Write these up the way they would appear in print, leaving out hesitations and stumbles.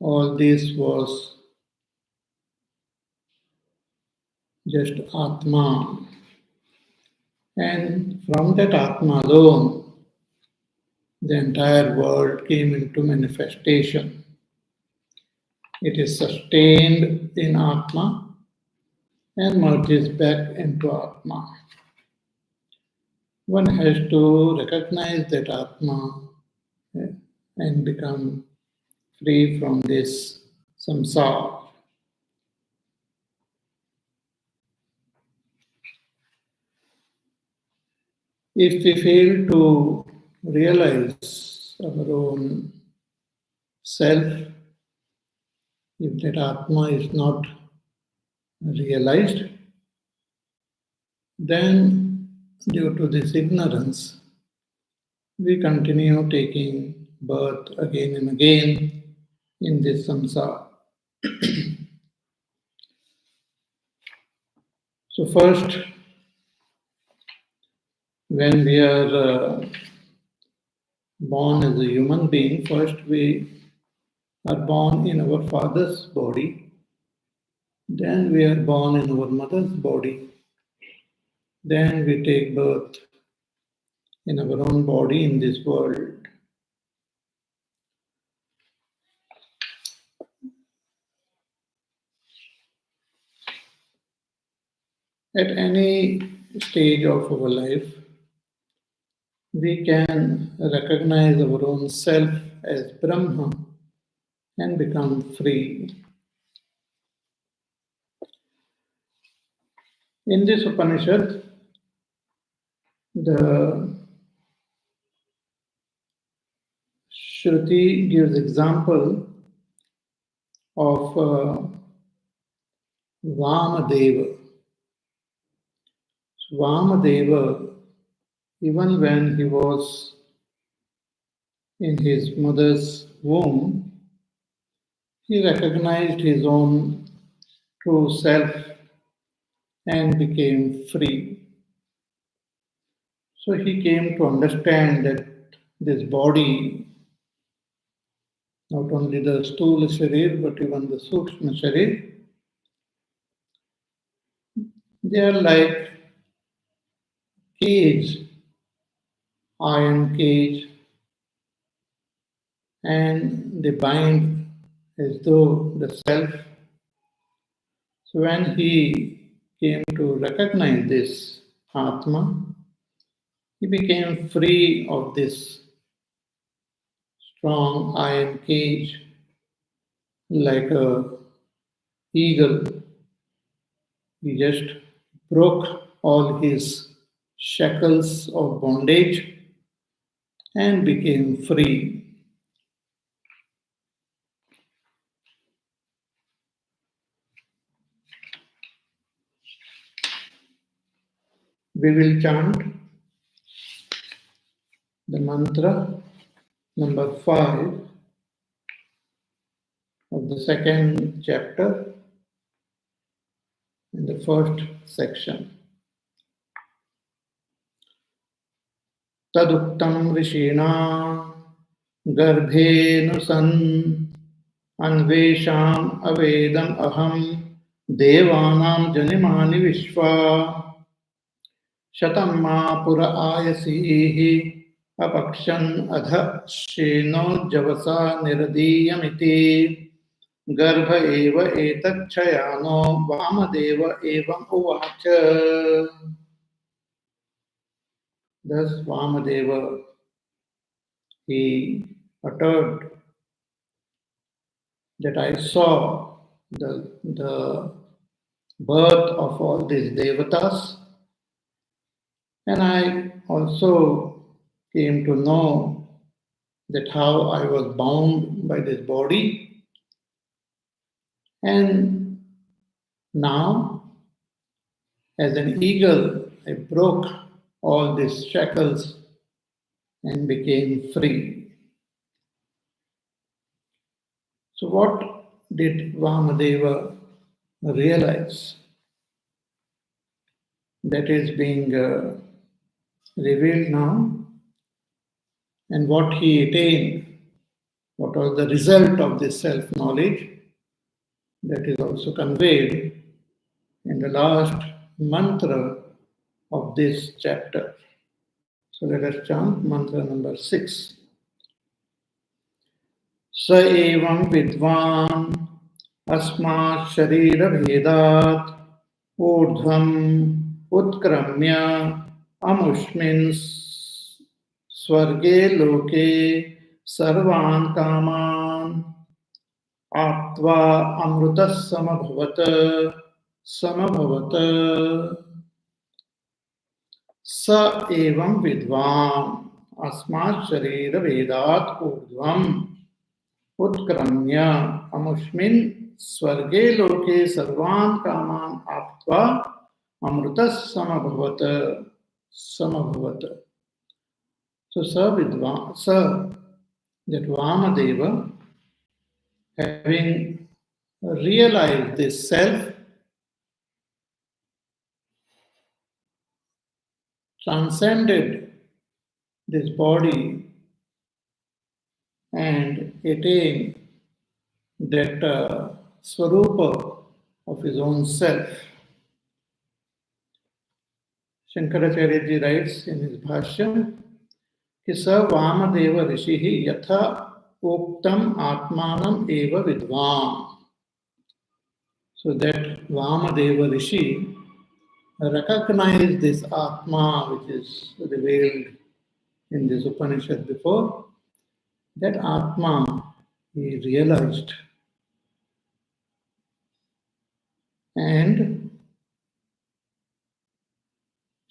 all this was just Atma. And from that Atma alone, the entire world came into manifestation. It is sustained in Atma and merges back into Atma. One has to recognize that Atma and become free from this samsara. If we fail to realize our own self, if that Atma is not realized, then due to this ignorance, we continue taking birth again and again in this samsara. So first, when we are born as a human being, first we are born in our father's body, then we are born in our mother's body, then we take birth in our own body in this world. At any stage of our life, we can recognize our own self as Brahma and become free. In this Upanishad, the Shruti gives example of Vamadeva. So Vamadeva, even when he was in his mother's womb, he recognized his own true self and became free. So he came to understand that this body, not only the Sthula Sharir, but even the Sukshma Sharir, they are like cage, iron cage, and they bind as though the self. So when he came to recognize this Atma, he became free of this strong iron cage like a eagle. He just broke all his shackles of bondage and became free. We will chant the mantra number 5 of the second chapter in the first section. Taduktam Rishina Garbhenu San Anvesham Avedam Aham Devanam Janimani Vishwa Shatam Ma Pura Ayasihi Apakshan Adha Sheno Javasa Niradiyamiti Garbha Eva Etachayano Vamadeva Evam Uvacha. Thus Vamadeva, he uttered that I saw the birth of all these devatas, and I also came to know that how I was bound by this body, and now as an eagle I broke all these shackles and became free. So what did Vamadeva realize? That is being revealed now, and what he attained what was the result of this self-knowledge, that is also conveyed in the last mantra of this chapter. So let us chant mantra number 6. स एवं विद्वान् अस्मात् शरीरभेदात् ऊर्ध्वम् उत्क्रम्य अमुष्मिन् स्वर्गे लोके सर्वान् कामान् आप्त्वा अमृतः समभवत् स एवं विद्वान् अस्मात् शरीरभेदात् ऊर्ध्वम् उत्क्रम्य अमुष्मिन् स्वर्गे लोके सर्वान् कामान् आप्त्वा अमृतः समभवत्. So that Vamadeva, having realized this self, transcended this body and attained that swarupa of his own self. Shankaracharya ji writes in his Bhashya, कि स वामदेव ऋषि यथा उक्तम आत्मानम एव विद्वान. So that Vamadeva Rishi recognized this Atma which is revealed in this Upanishad before. That Atma he realized. And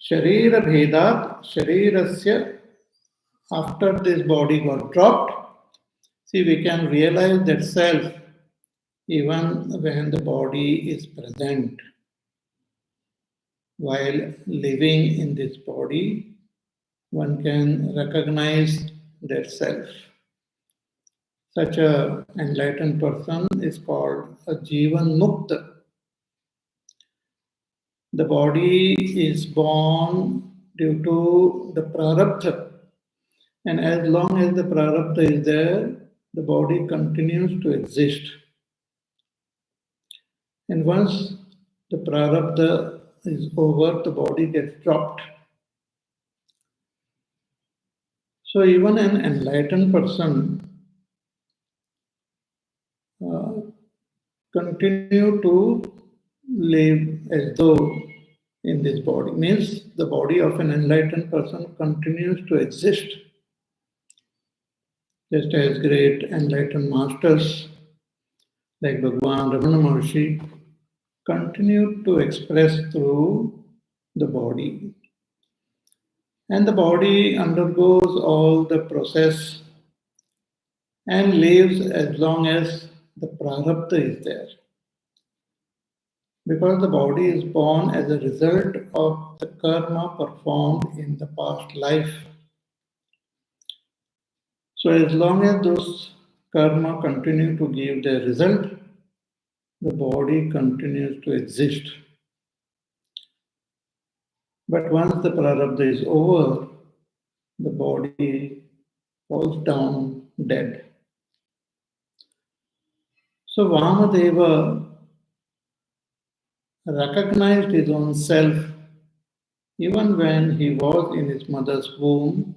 Sharira Bhedat, Sharirasya, after this body got dropped, see, we can realize that self even when the body is present. While living in this body, one can recognize that self. Such an enlightened person is called a Jivan Mukta. The body is born due to the prarabdha. And as long as the prarabdha is there, the body continues to exist. And once the prarabdha is over, the body gets dropped. So even an enlightened person continue to live as though in this body. Means the body of an enlightened person continues to exist. Just as great enlightened masters like Bhagwan Ramana Maharshi continue to express through the body. And the body undergoes all the process and lives as long as the prarabdha is there. Because the body is born as a result of the karma performed in the past life. So as long as those karma continue to give their result, the body continues to exist. But once the prarabdha is over, the body falls down dead. So Vamadeva recognized his own self even when he was in his mother's womb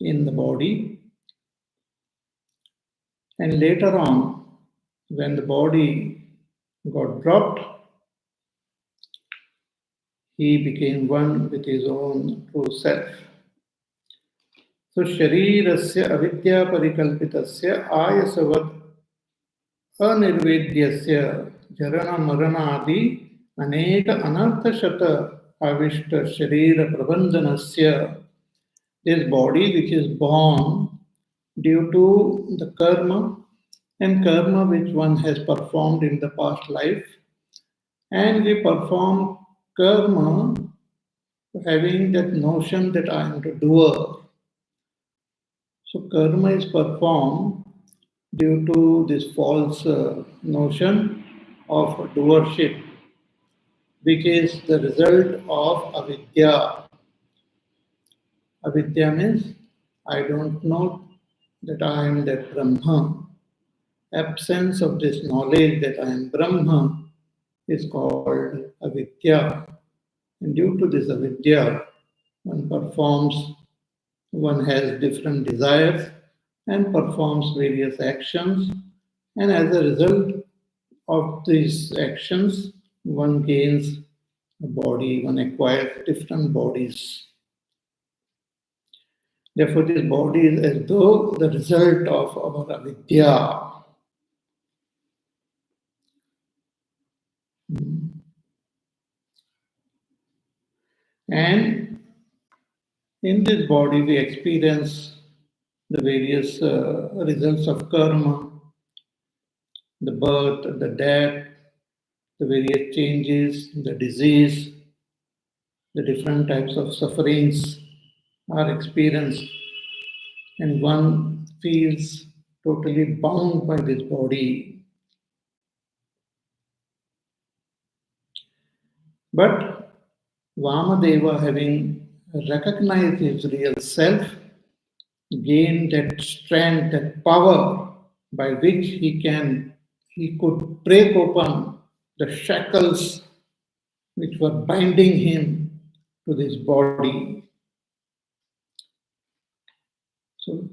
in the body. And later on, when the body got dropped, he became one with his own true self. So sharirasya avidya parikalpitasya ayasavat anirvedyasya jarana marana adi aneka anarthashata avishta sharira prabandhanasya. This body which is born due to the karma and karma which one has performed in the past life, and we perform karma having that notion that I am the doer. So karma is performed due to this false notion of doership, which is the result of avidya. Avidya means I don't know that I am that Brahma. absence of this knowledge that I am Brahma is called avidya. And due to this avidya, one has different desires and performs various actions, and as a result of these actions, one gains a body, one acquires different bodies. Therefore, this body is as though the result of our avidya. And in this body, we experience the various results of karma, the birth, the death, the various changes, the disease, the different types of sufferings are experienced, and one feels totally bound by this body. But Vamadeva, having recognized his real self, gained that strength, that power by which he could break open the shackles which were binding him to this body. So,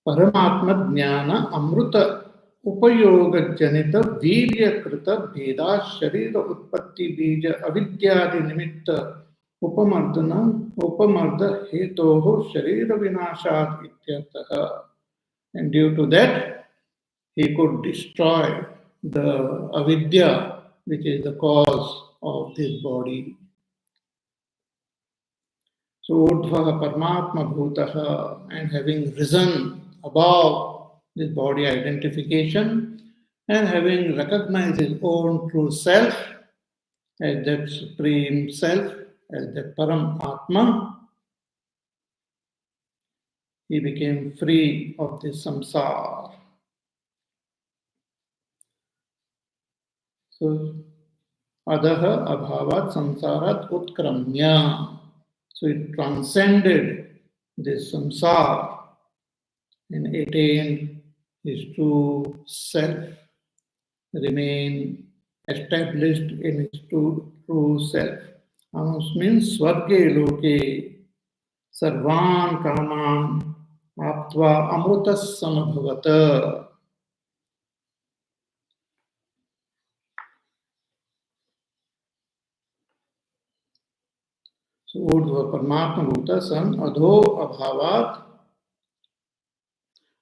Paramatma Jnana Amruta Upayoga Janita Virya Krita Bheda Sharira Utpatti Bija Avidyadi Nimitta Upamarda Hetoho Sharira Vinashad Ityartaha. And due to that, he could destroy the avidya, which is the cause of this body. So, Urdhva Paramatma Bhutaha, and having risen above this body identification and having recognized his own true self as that supreme self, as that Paramatma, he became free of this samsara. So, Adaha Abhavat Samsarat Utkramya. So it transcended this samsara and attained his true self, remain established in his true self. Amos means Swarge Loke Sarvan Kaman Aptva Amrutas Samabhavata. So Urdhva Paramatma Bhuta San Adho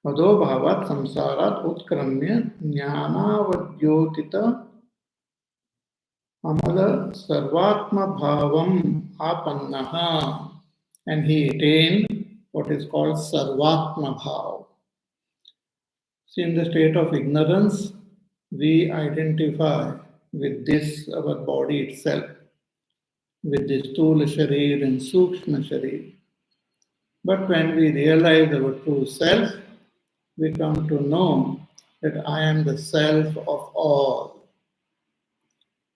Bhavat Samsarat Utkramya Jnanavadyotita Amala Sarvatma Bhavam Apannaha. And he attained what is called Sarvatma Bhav. See, in the state of ignorance, we identify with this, our body itself, with this Sthula Sharir and Sukshma Sharir. But when we realize our true self, we come to know that I am the self of all.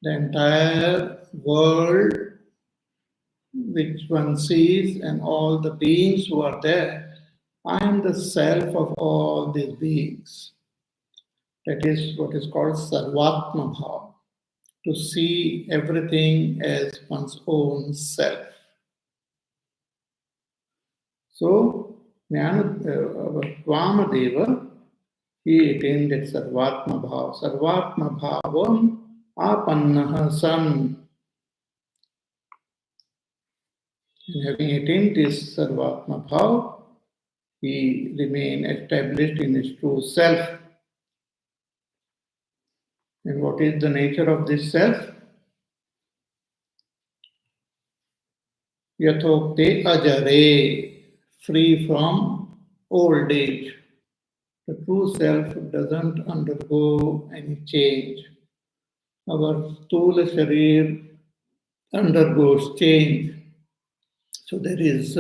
The entire world which one sees and all the beings who are there, I am the self of all these beings. That is what is called Sarvatma Bhav, to see everything as one's own self. So, Vamadeva, he attained that Sarvatma Bhav. Sarvatma Bhavam Apannaha San. And having attained this Sarvatma Bhav, he remained established in his true self. And what is the nature of this self? Yathokte ajare, free from old age. The true self doesn't undergo any change. Our Sthula Sharir undergoes change. So there is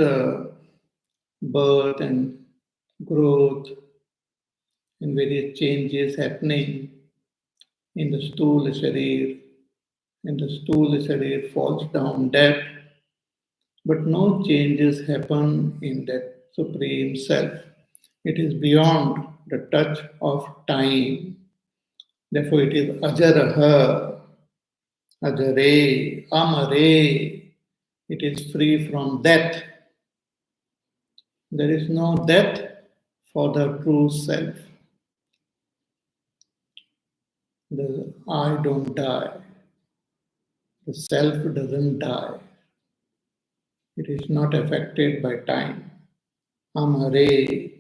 birth and growth and various changes happening in the Sthula Sharir. And the Sthula Sharir falls down dead. But no changes happen in that Supreme Self. It is beyond the touch of time. Therefore, it is Ajaraha, Ajare, Amare. It is free from death. There is no death for the true self. The I don't die. The self doesn't die. It is not affected by time. Amare,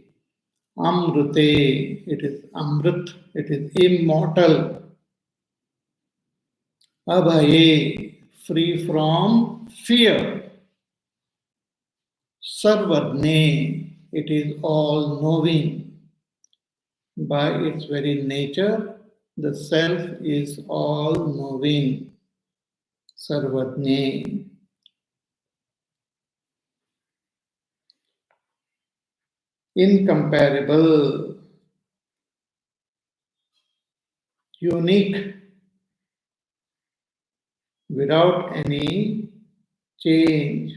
Amrute, it is Amrit, it is immortal. Abhaye, free from fear. Sarvadne, it is all knowing. By its very nature, the self is all knowing. Sarvadne. Incomparable, unique, without any change.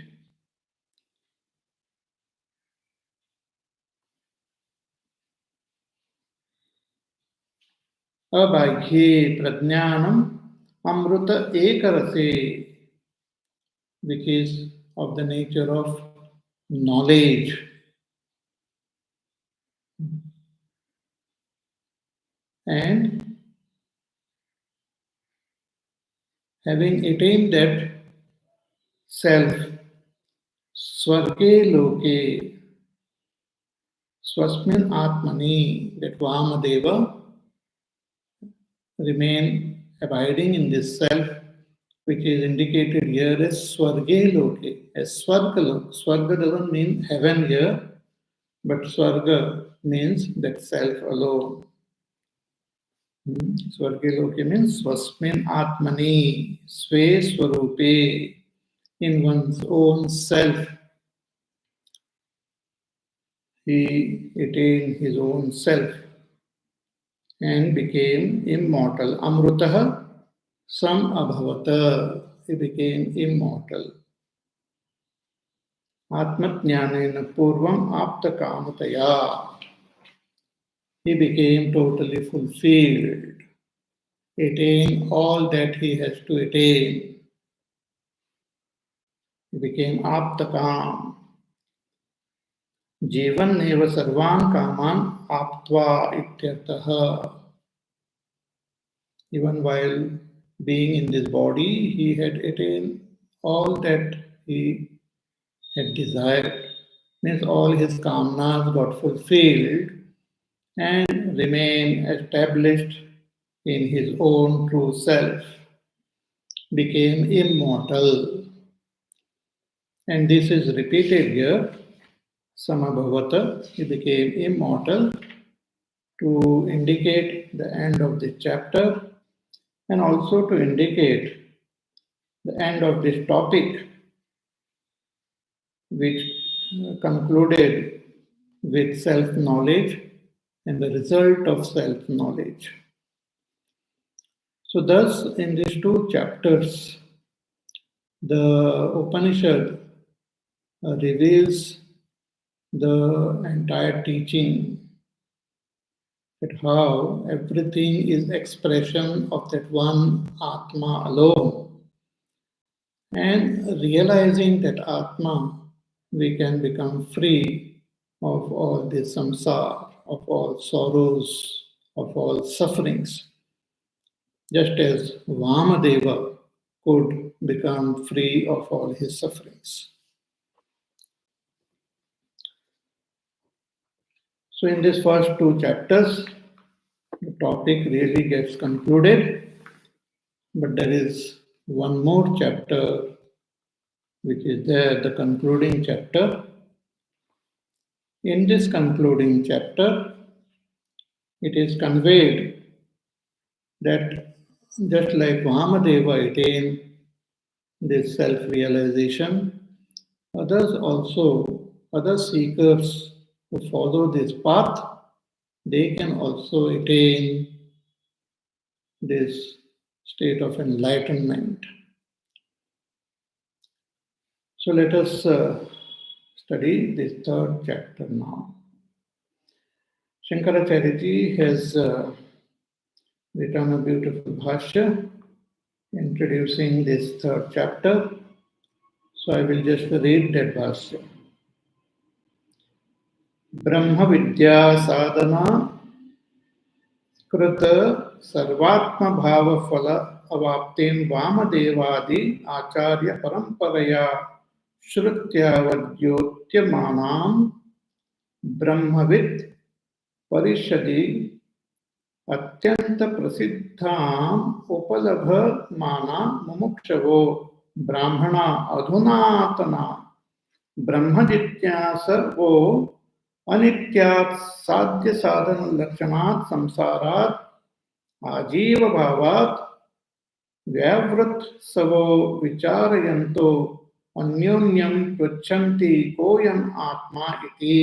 Abhagye prajnanam amruta ekarase, which is of the nature of knowledge. And having attained that self, Swarge Loke, Swasmin Atmani, that Vamadeva remain abiding in this self, which is indicated here as Swarge Loke, as Swarga Loke. Swarga doesn't mean heaven here, but Swarga means that self alone. Swarge Loke means Swasmin Atmani, Sve Swarupe, in one's own self. He attained his own self and became immortal. Amrutaha sam abhavata. He became immortal. Atmatjnanena purvam apta kamataya. He became totally fulfilled, attained all that he has to attain. He became aptakam. Jivan neva sarvan kaman aptva ityartaha. Even while being in this body, he had attained all that he had desired. Means all his kamnas got fulfilled and remained established in his own true self, became immortal. And this is repeated here. Samabhavata, he became immortal, to indicate the end of this chapter and also to indicate the end of this topic, which concluded with self-knowledge and the result of self-knowledge. So thus, in these two chapters, the Upanishad reveals the entire teaching, that how everything is expression of that one Atma alone. And realizing that Atma, we can become free of all this samsara, of all sorrows, of all sufferings. Just as Vamadeva could become free of all his sufferings. So in these first two chapters, the topic really gets concluded, but there is one more chapter which is there, the concluding chapter. In this concluding chapter, it is conveyed that just like Vamadeva attained this self-realization, other seekers who follow this path, they can also attain this state of enlightenment. So let us study this third chapter now. Shankaracharya has written a beautiful bhashya introducing this third chapter. So I will just read that bhashya. Brahma Vidya Sadhana कृत सर्वात्म भाव फल अवाप्तिं वामदेवादि आचार्य परंपरया श्रुत्यावद्योत्यमानां ब्रह्मविद् परिषदि अत्यंत प्रसिद्धाम् उपलभमाना मुमुक्षवो ब्राह्मणा अधुनातना ब्रह्म जिज्ञासवो अनित्यात् साध्य साधन लक्षणात् संसारात् आजीव भावात् व्यावृत सवो विचारयन्तो अन्योन्यं पृच्छन्ति कोऽयम् आत्मा इति.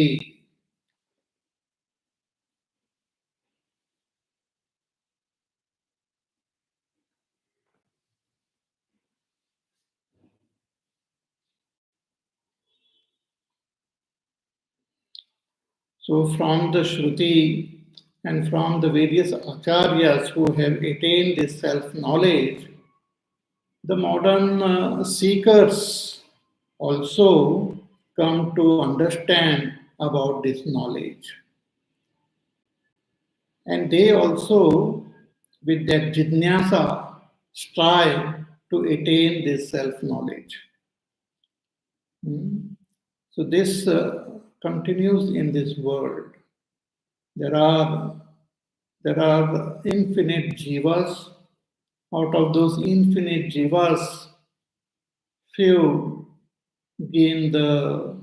So from the Shruti and from the various acharyas who have attained this self-knowledge, the modern seekers also come to understand about this knowledge. And they also, with that jnana, strive to attain this self-knowledge. So this continues in this world. There are infinite jivas. Out of those infinite jivas, few gain the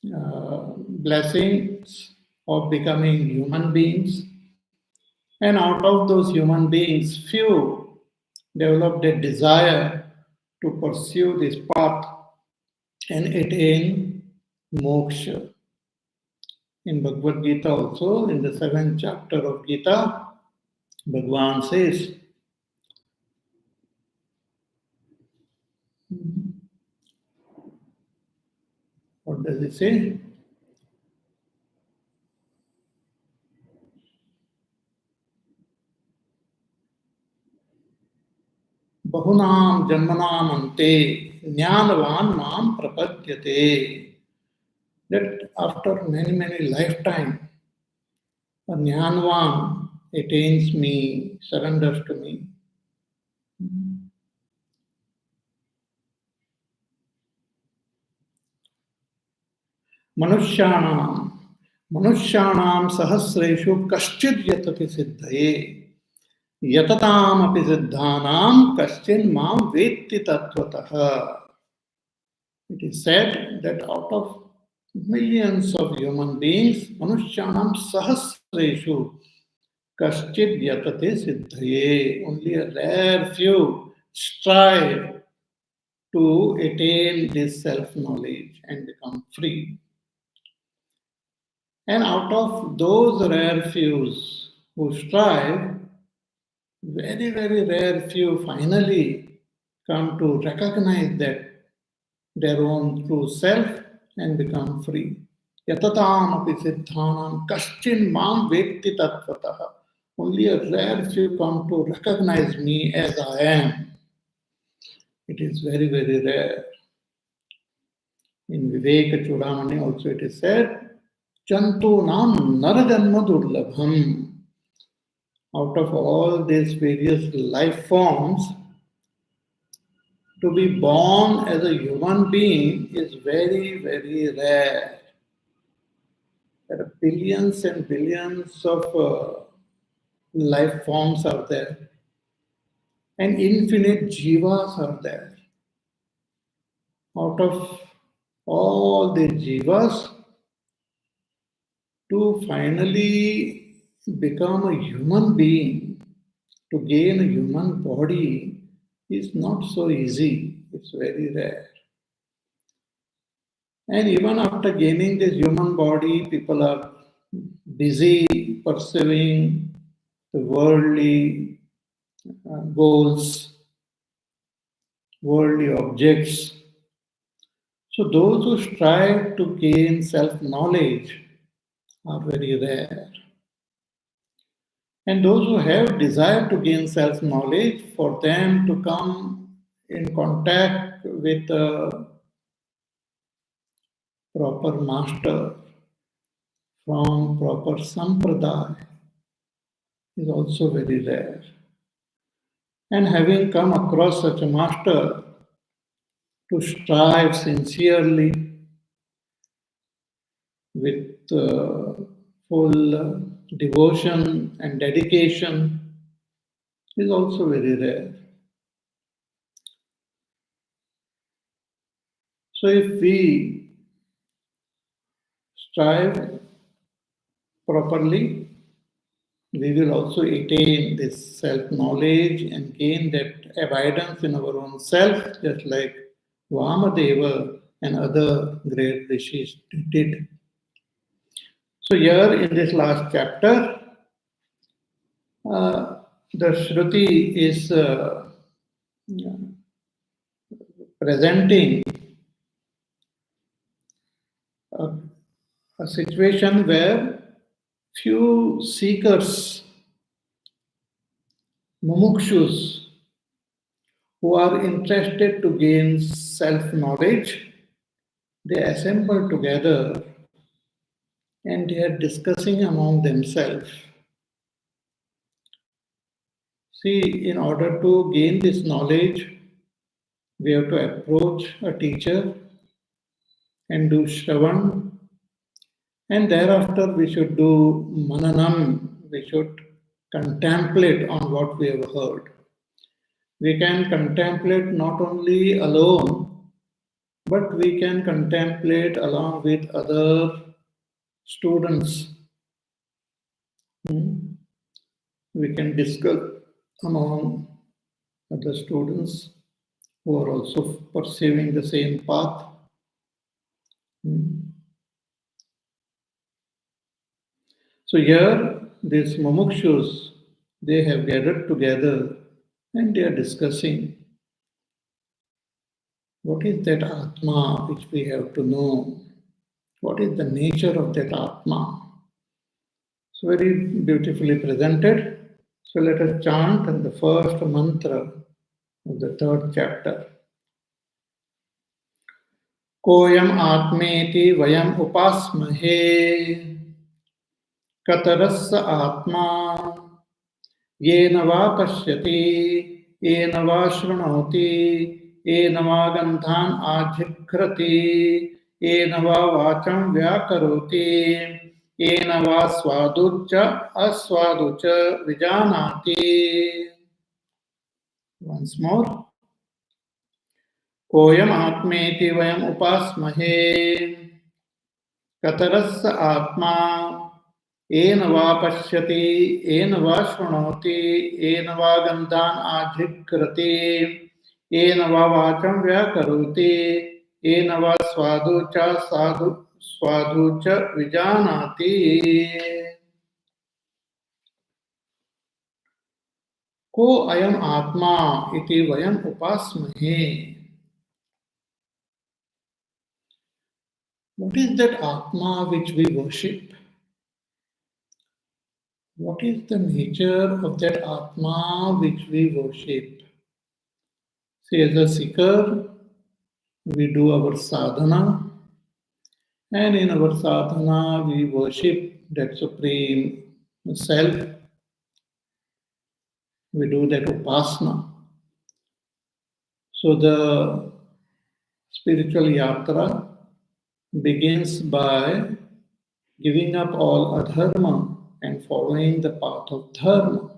blessings of becoming human beings, and out of those human beings, few develop the desire to pursue this path and attain moksha. In Bhagavad Gita also, in the 7th chapter of Gita, Bhagavan says, what does it say? Bahunam janmanam ante jnanavan mam prapadyate. That after many lifetimes, a jnanavan attains me, surrenders to me. Manushyanam sahasreshu kaschid yatati siddhaye yatatam api siddhanam kaschin mam vetti tattvataha. It is said that out of millions of human beings, Manushyanam sahasreshu kaschid yatati siddhaye. Only a rare few strive to attain this self-knowledge and become free. And out of those rare few who strive, very rare few finally come to recognize that their own true self and become free. Yatatam api siddhanam kaschin mam vetti tattvataha. Only a rare few come to recognize me as I am. It is very rare. In Viveka Chudamani also it is said, Chantu nam narajanma durlabham. Out of all these various life forms, to be born as a human being is very rare. There are billions and billions of life forms are there, and infinite jivas are there. Out of all the jivas, to finally become a human being, to gain a human body is not so easy. It's very rare. And even after gaining this human body, people are busy pursuing the worldly goals, worldly objects. So those who strive to gain self-knowledge are very rare. And those who have desire to gain self-knowledge, for them to come in contact with a proper master from proper sampradaya is also very rare. And having come across such a master, to strive sincerely with full devotion and dedication is also very rare. So if we strive properly, we will also attain this self-knowledge and gain that abidance in our own self, just like Vamadeva and other great rishis did. So here in this last chapter, the Shruti is presenting a situation where few seekers, mumukshus, who are interested to gain self-knowledge, they assemble together and they are discussing among themselves. See, in order to gain this knowledge, we have to approach a teacher and do shravan, and thereafter we should do mananam, we should contemplate on what we have heard. We can contemplate not only alone, but we can contemplate along with other students. We can discuss among other students who are also pursuing the same path. So here, these mumukshus, they have gathered together and they are discussing what is that Atma which we have to know. What is the nature of that Atma? So very beautifully presented. So let us chant the first mantra of the third chapter. Koyam Atmeti Vayam Upasmahe Katarassa Atma Yena va pashyati Yena va shrunoti Yena va gandhan ajhikrati Yena va vacham vyakaroti Yena va svaducha asvaducha vijanati. Once more. Koyam atmeti vayam upasmahe Katarassa atma Ena va pashyati Ena va shrunoti Ena va gandhan ajhikrati Ena va vacham vyakaroti Ena va svaducha vijanati. Ko ayam atma iti vayam upasmahe. What is that Atma which we worship? What is the nature of that Atma which we worship? See, as a seeker, we do our sadhana, and in our sadhana, we worship that Supreme Self. We do that upasana. So the spiritual yatra begins by giving up all adharma and following the path of dharma.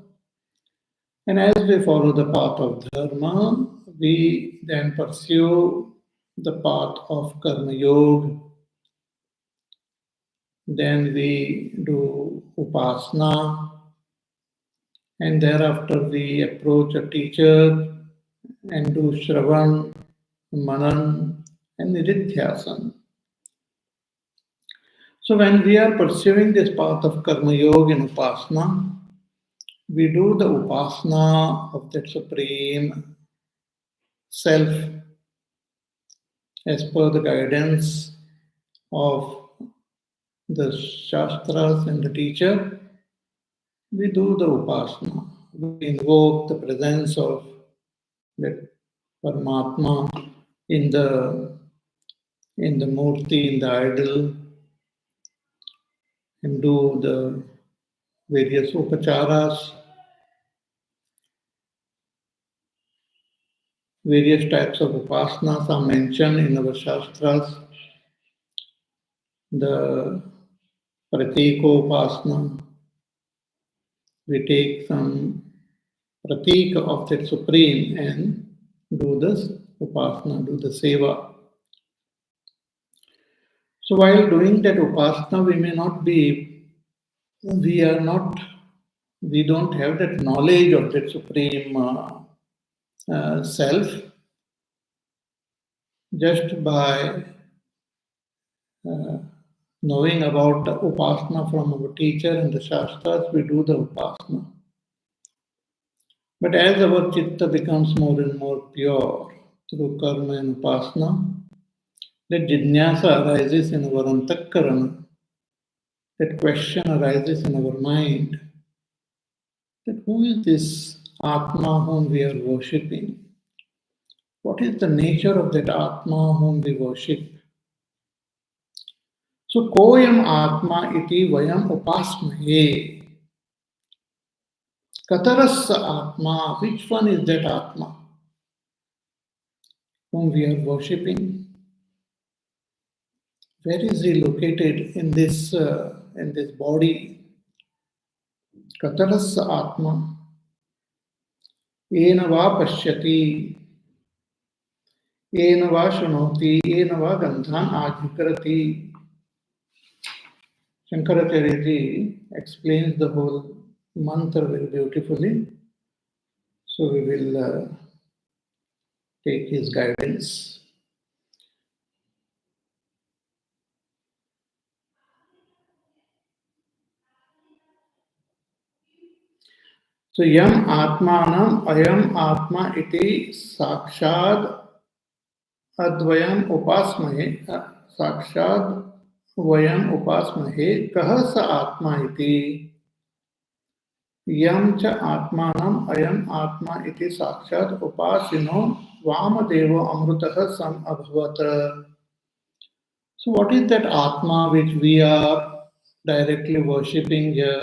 And as we follow the path of dharma, we then pursue the path of karma yoga. Then we do upasana, and thereafter we approach a teacher and do shravan, manan, and nididhyasana. So when we are pursuing this path of karma yoga and upasana, we do the upasana of that Supreme Self as per the guidance of the Shastras and the teacher. we do the upasana. We invoke the presence of that Paramatma in the murti, in the idol, and do the various upacharas, various types of upasanas are mentioned in our shastras. The pratiko we take some pratik of that supreme and do this upasana, do the seva. So while doing that upasana, we don't have that knowledge of that supreme self. Just by knowing about the upasana from our teacher and the shastras, we do the upasana. But as our chitta becomes more and more pure through karma and upasana, that jidnyasa arises in our antakarana, that question arises in our mind, that who is this Atma whom we are worshipping? What is the nature of that Atma whom we worship? So, koyam Atma iti vayam upasmahe. Katarasa Atma, which one is that Atma whom we are worshipping? Where is he located in this body? Katarasa Atma. Ena va pashyati, ena va shrunoti, ena va gandhan adhikarati. Shankaracharya ji explains the whole mantra very beautifully. So we will take his guidance. So yam atmanam ayam atma iti sakshad advayam upasmahe sakshad vayam upasmahe kaha sa atma iti yam cha atmanam ayam atma iti sakshad upasino Vamadeva amrutah sam abhavat. So what is that atma which we are directly worshipping here?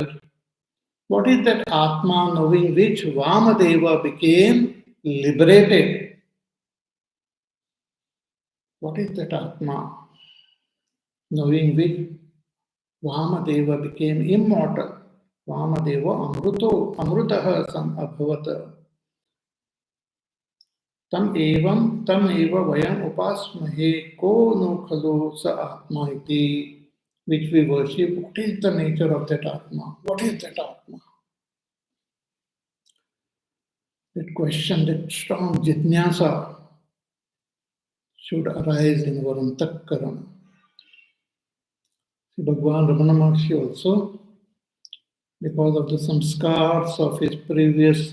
What is that Atma knowing which Vamadeva became liberated? What is that Atma knowing which Vamadeva became immortal? Vamadeva amrutah sam abhavat. Tam eva vayam upasmahe ko no khalu sa Atma iti, which we worship. What is the nature of that Atma? What is that Atma? That question, that strong jitnyasa should arise in our antakarana. Bhagavan Ramana Maharshi also, because of the samskars of his previous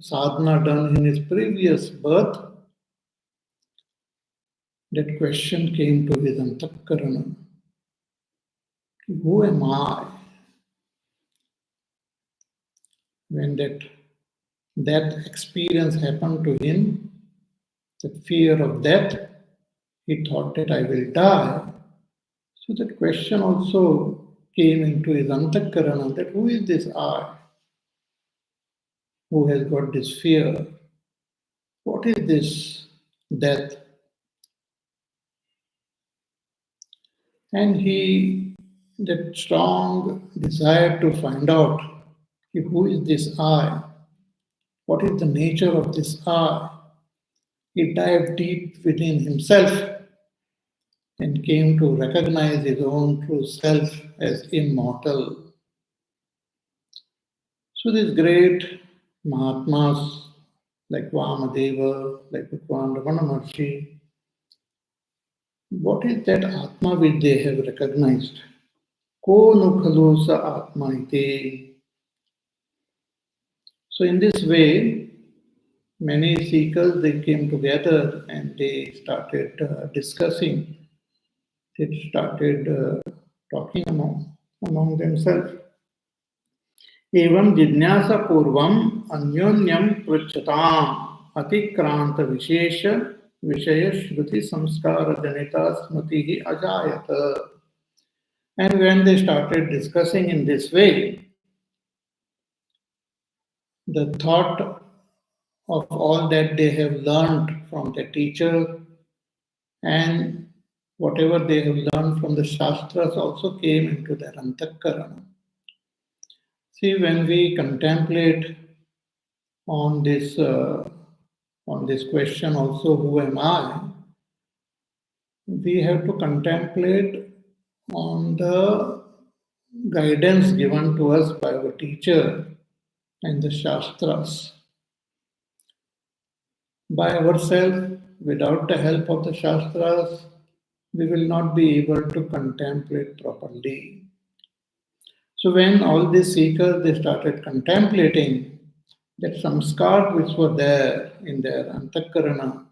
sadhana done in his previous birth, that question came to his antakarana. Who am I? When that experience happened to him, the fear of death, he thought that I will die. So that question also came into his antakarana, that who is this I who has got this fear? What is this death? And he, that strong desire to find out who is this I? What is the nature of this I? He dived deep within himself and came to recognize his own true self as immortal. So these great Mahatmas like Vamadeva, like Bhagavan Ramana Maharshi, what is that Atma which they have recognized? Ko no khalu sa Atma iti. So in this way, many seekers, they came together and they started discussing. They started talking among themselves. Evam jignasa purvam anyonyam pruchatam atikranta vishesha vishaya shruti samskara janita smritihi ajayata. And when they started discussing in this way, the thought of all that they have learned from the teacher and whatever they have learned from the Shastras also came into their antakarana. See, when we contemplate on this question also, who am I? We have to contemplate on the guidance given to us by our teacher and the Shastras. By ourselves, without the help of the Shastras, we will not be able to contemplate properly. So when all these seekers they started contemplating that samskar which were there in their antakarana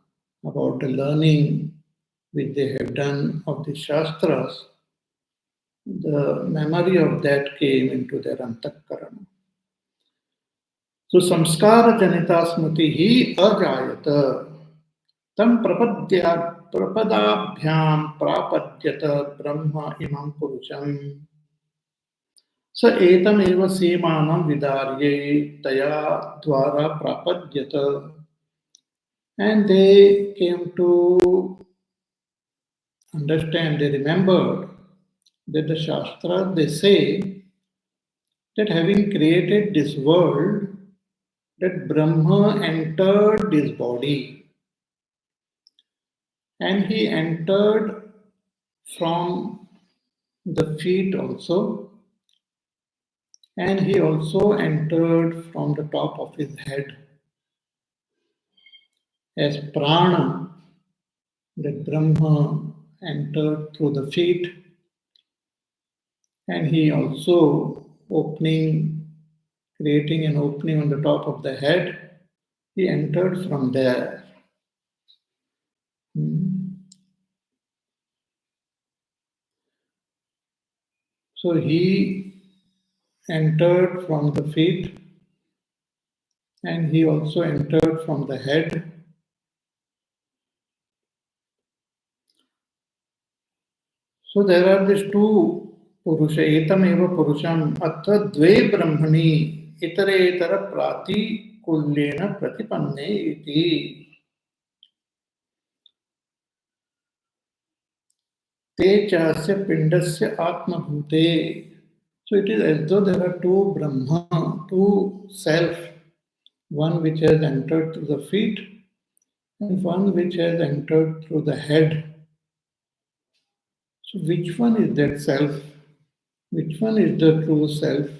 about the learning which they have done of the Shastras, the memory of that came into their antakarana. So samskara janita smritihi ajayata tam prapadabhyam prapadyata brahma imam purusham स एतमेव सीमानं विदार्ये तया द्वारा prapadyata. And they came to understand, they remembered that the Shastra, they say that having created this world, that Brahma entered this body. And he entered from the feet also, and he also entered from the top of his head as prana, that Brahma entered through the feet, and he also creating an opening on the top of the head, he entered from there. So he entered from the feet, and he also entered from the head. So there are these two purusha, etam eva purusham, atra dve brahmani, itaretara prati kulyena pratipanne iti. Te chasya pindasya atmabhute. So it is as though there are two Brahma, two self, one which has entered through the feet and one which has entered through the head. So which one is that self? Which one is the true self?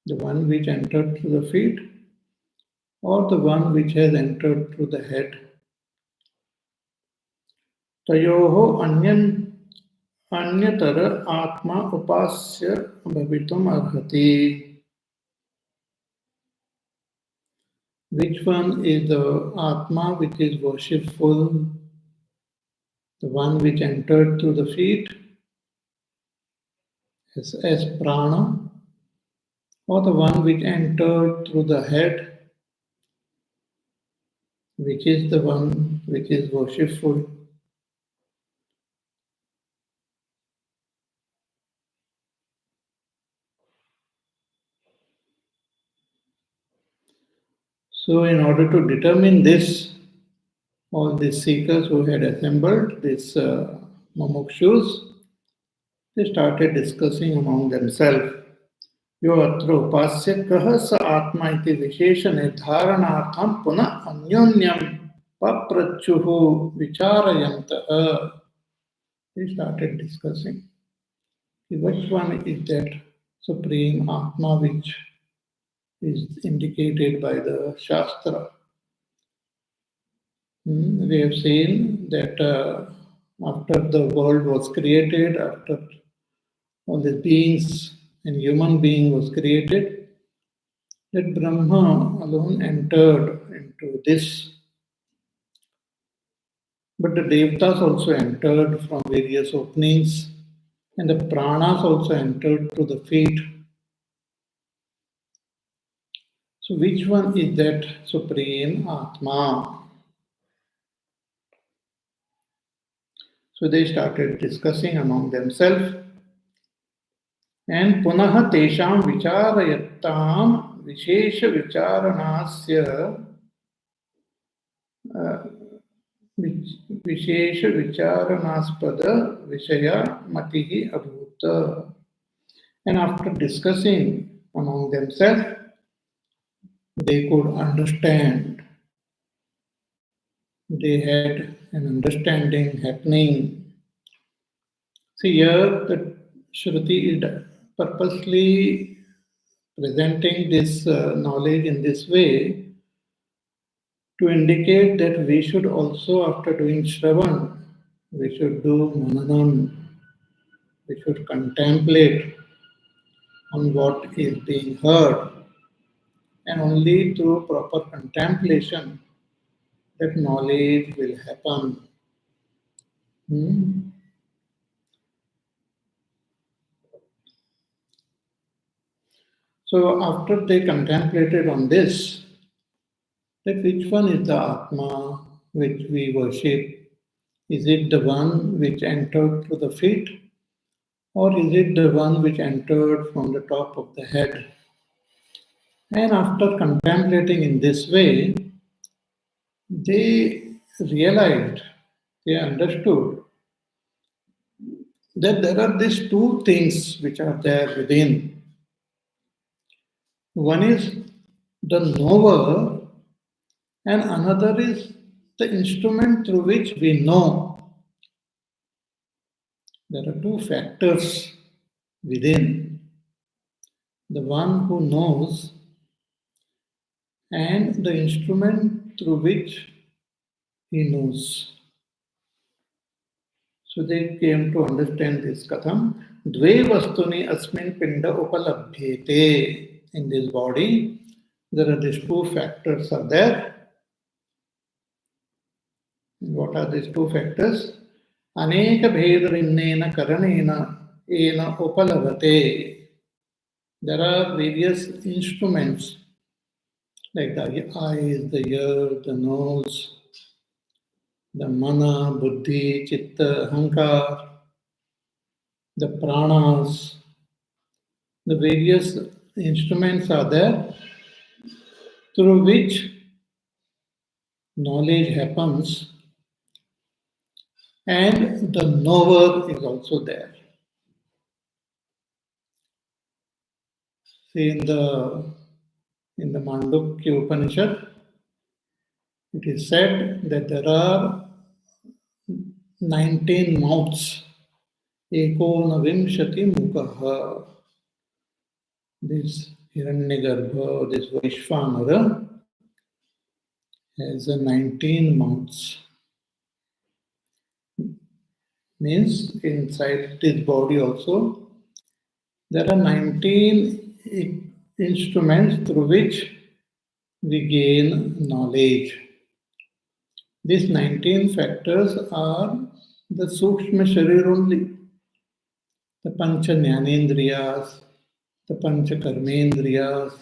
The one which entered through the feet or the one which has entered through the head? Tayoho anyatara atma upasya bhavitum arhati. Which one is the Atma which is worshipful? The one which entered through the feet as prana, or the one which entered through the head, which is the one which is worshipful? So in order to determine this, all these seekers who had assembled, these mumukshus, they started discussing among themselves. यो अत्र उपास्य कः स आत्मा इति विशेष निर्धारणार्थं पुनः अन्योन्यं पप्रच्छुः विचारयन्तः. They started discussing which one is that supreme Atma which is indicated by the Shastra. We have seen that after the world was created, after all the beings and human being was created, that Brahma alone entered into this. But the Devatas also entered from various openings, and the Pranas also entered through the feet. So which one is that Supreme Atma? So they started discussing among themselves. And punaha tesham vicharayattam vishesha vicharanasya विशेष विचारणास्पद विषय matihi abhuta. And after discussing among themselves, they could understand. They had an understanding happening. See, here the Shruti is purposely presenting this knowledge in this way to indicate that we should also, after doing Shravan, we should do Mananam, we should contemplate on what is being heard, and only through proper contemplation that knowledge will happen. So after they contemplated on this, that which one is the Atma which we worship? Is it the one which entered through the feet, or is it the one which entered from the top of the head? And after contemplating in this way, they realized, they understood that there are these two things which are there within. One is the knower, and another is the instrument through which we know. There are two factors within. The one who knows and the instrument through which he knows. So they came to understand this katham. Dve vastuni asmin pinda upalabhyete. In this body, there are these two factors are there. What are these two factors? Aneka bhedarinnena karanena ena upalavate. There are various instruments like the eyes, the ear, the nose, the mana, buddhi, chitta, ahankar, the pranas. The various instruments are there through which knowledge happens, and the knower is also there. See, in the Mandukya Upanishad, it is said that there are 19 mouths. Ekonavimshati mukaha. This Hiranyagarbha, this Vaishvanara, has 19 mouths. Means inside this body also, there are 19 instruments through which we gain knowledge. These 19 factors are the Sukshma Sharir only. The Pancha Jnanendriyas, the Pancha Karmendriyas,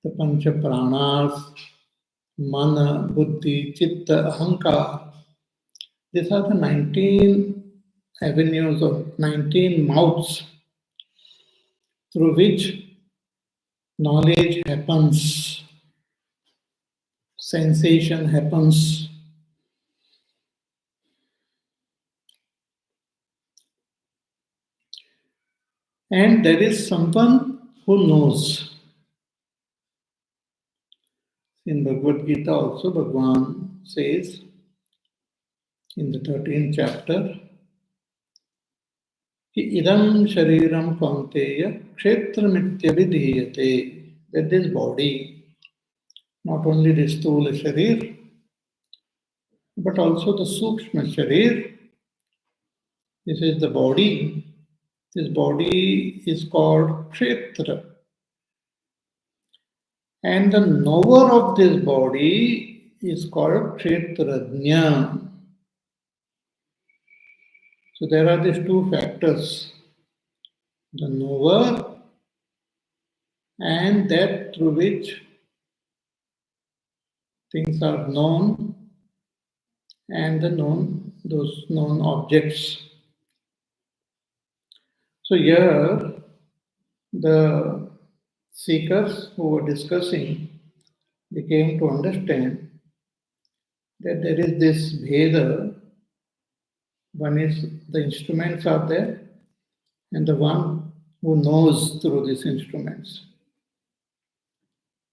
the Pancha Pranas, Mana, Buddhi, Chitta, Ahankar. These are the 19 avenues or 19 mouths through which knowledge happens, sensation happens. And there is someone who knows. In Bhagavad Gita also, Bhagavan says in the 13th chapter, Idam shariram kaunteya kshetramityavidhiyate. That this body, not only the stula sharir, but also the sukshma sharir. This is the body. This body is called kshetra. And the knower of this body is called kshetrajna. So there are these two factors, the knower and that through which things are known and those known objects. So here, the seekers who were discussing, they came to understand that there is this Bheda. One is the instruments are there, and the one who knows through these instruments.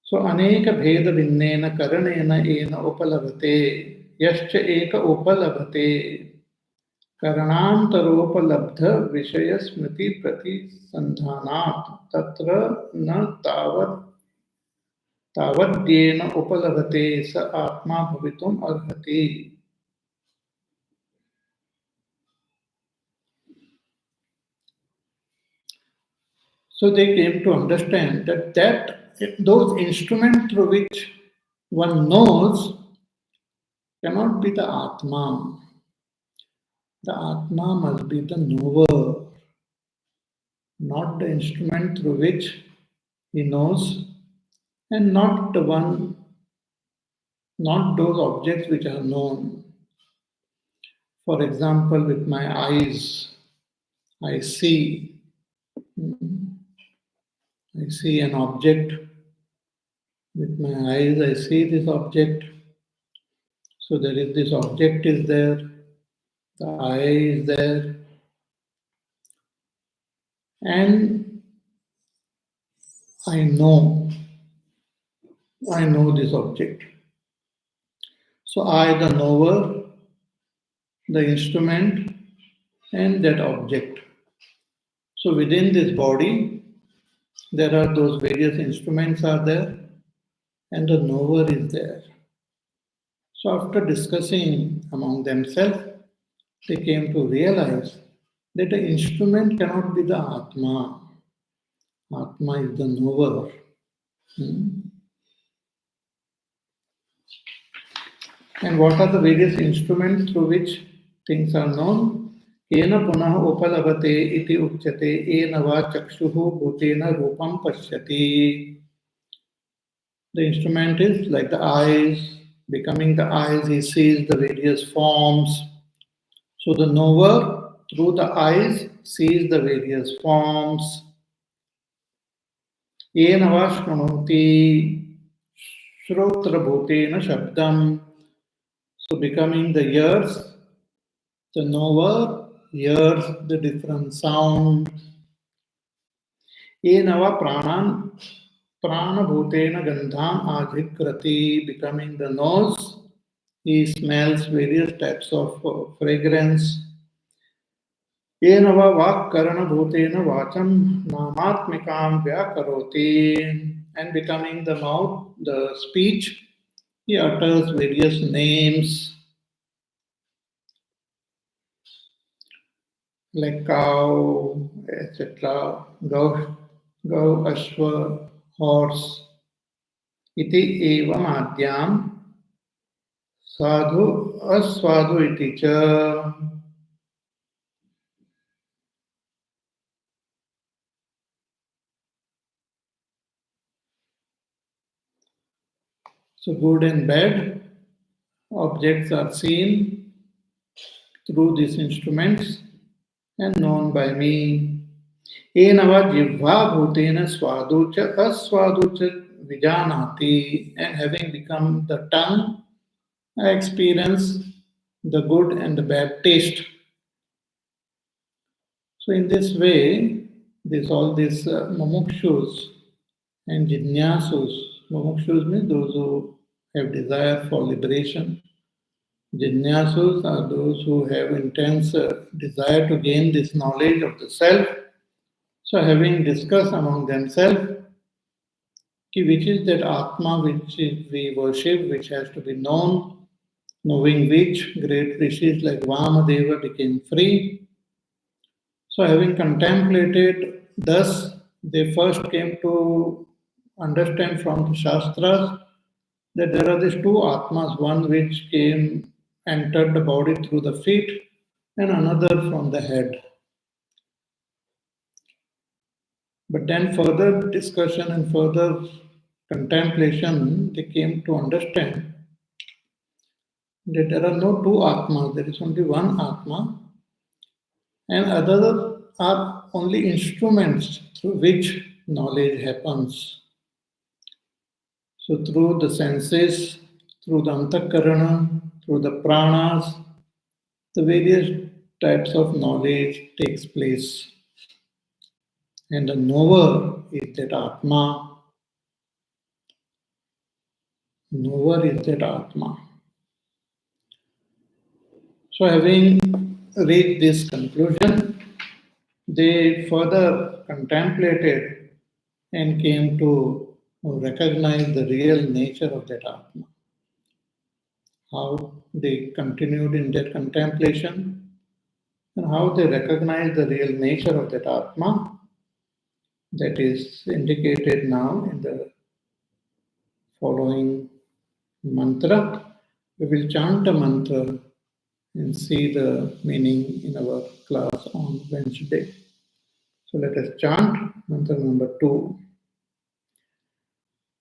So aneka bheda vinnena karanena ena upalabhate yascha eka upalabhate karanantaropalabdha vishaya smriti pratisandhanat tatra na tavadyena upalabhate sa atma bhavitum arhati. So they came to understand that those instruments through which one knows cannot be the Atma. The Atma must be the knower, not the instrument through which he knows, and not the one, not those objects which are known. For example, with my eyes, I see an object. With my eyes, I see this object. So there is this object is there, the eye is there, and I know this object. So I, the knower, the instrument, and that object. So within this body, there are those various instruments are there, and the knower is there. So after discussing among themselves, they came to realize that the instrument cannot be the Atma. Atma is the knower. And what are the various instruments through which things are known? Kena punah upalabhate iti uchyate ena va chakshuhu bhutena rupam pashyati. The instrument is like the eyes. Becoming the eyes, he sees the various forms. So the knower, through the eyes, sees the various forms. Ena va shranoti shrotra bhutena shabdam. So becoming the ears, the knower hears the different sounds. Enava prana bhutena gandham adhikrati. Becoming the nose, he smells various types of fragrance. Enava vak karana bhutena vacham namatmikam vyakaroti. And becoming the mouth, the speech, he utters various names like cow, etc. Gau, ashwa, horse. Iti eva madhyam sadhu aswadhu iti cha. So good and bad objects are seen through these instruments and known by me. Enava jivva bhutena swaducha aswaducha vijanati. And having become the tongue, I experience the good and the bad taste. So in this way, all these mumukshus and jnanasus. Mumukshus means those who have desire for liberation. Jnanasus are those who have intense desire to gain this knowledge of the self. So having discussed among themselves, which is that Atma which we worship, which has to be known, knowing which great rishis like Vamadeva became free. So having contemplated thus, they first came to understand from the Shastras that there are these two Atmas, one which entered the body through the feet and another from the head. But then further discussion and further contemplation, they came to understand that there are no two Atmas, there is only one Atma, and others are only instruments through which knowledge happens. So through the senses, through the antakarana, through the pranas, the various types of knowledge takes place. And the knower is that Atma. Knower is that Atma. So having reached this conclusion, they further contemplated and came to recognize the real nature of that Atma. How they continued in their contemplation and how they recognized the real nature of that Atma, that is indicated now in the following mantra. We will chant a mantra and see the meaning in our class on Wednesday. So let us chant mantra number 2.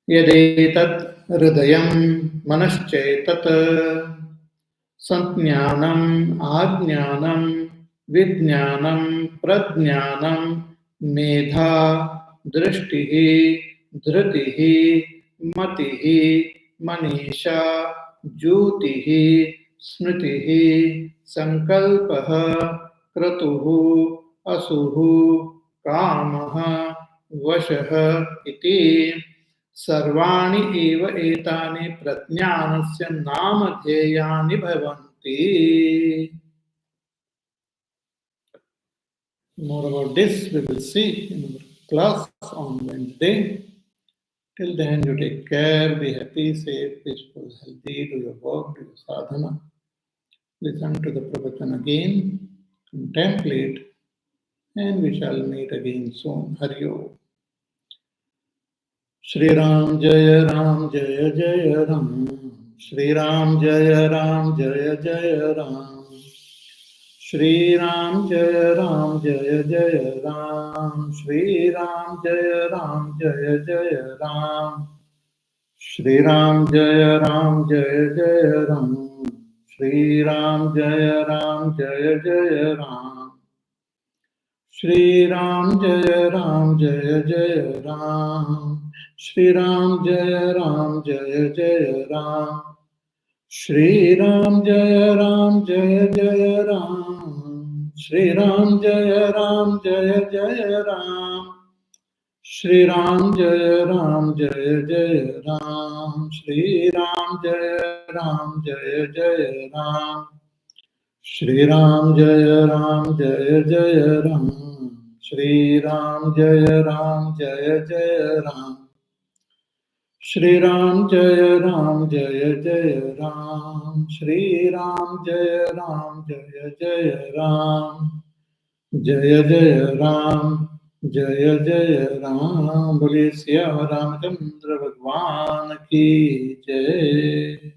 Yadetat hridayam manaschaitat santjnanam ajnanam vijnanam prajnanam medha drishtihi dhritihi matihi manisha jyotihi smritihi sankalpah kratuhu asuhu kamah vashah iti सर्वाणि एव एतानि प्रज्ञानस्य नामधेयानि भवन्ति. More about this we will see in our class on Wednesday. Till then, you take care, be happy, safe, peaceful, healthy, do your work, do your sadhana. Listen to the pravachan again, contemplate, and we shall meet again soon. Hari Om. Shri Ram Jaya Ram Jaya Jaya Ram. Shri Ram Jaya Ram Jaya Jaya Ram. Shri Ram Jaya Ram Jaya Jaya Ram. Shri Ram Jaya Ram Jaya Jaya Ram. Shri Ram Jaya Ram Jaya Jaya Ram. Shri Ram Jaya Ram Jaya Jaya Ram. Shri Ram Jaya Ram Jaya Jaya Ram. Shri Ram Jaya Ram Jaya Jaya Ram. Shri Ram Jaya Ram Jaya Jaya Ram. Shri Ram Jaya Ram Jaya Jaya Ram. Shri Ram Jaya Ram Jaya Jaya Ram. Shri Ram Jaya Ram Jaya Jaya Ram. Shri Ram Jaya Ram Jaya Jaya Ram. Shri Ram Jaya Ram Jaya Jaya Ram. Shri Ram Jaya Ram Jaya Jaya Ram. Shri Ram Jaya Ram Jaya Jaya Ram. Jaya Jaya Ram. Jaya Jaya Ram. Bole Siya Ramchandra Bhagwan ki Jai.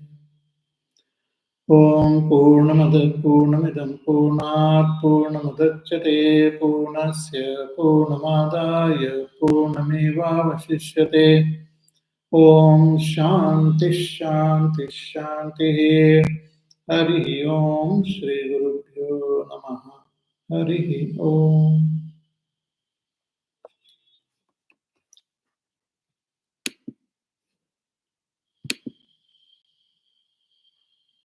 Om Purnamada Purnamidam Purnat Purnamudachyate Purnasya Purnamadaya Purnameva Vashishyate. Om Shanti Shanti Shanti. Hari Om Shri Gurubhyo Namaha. Hari Om.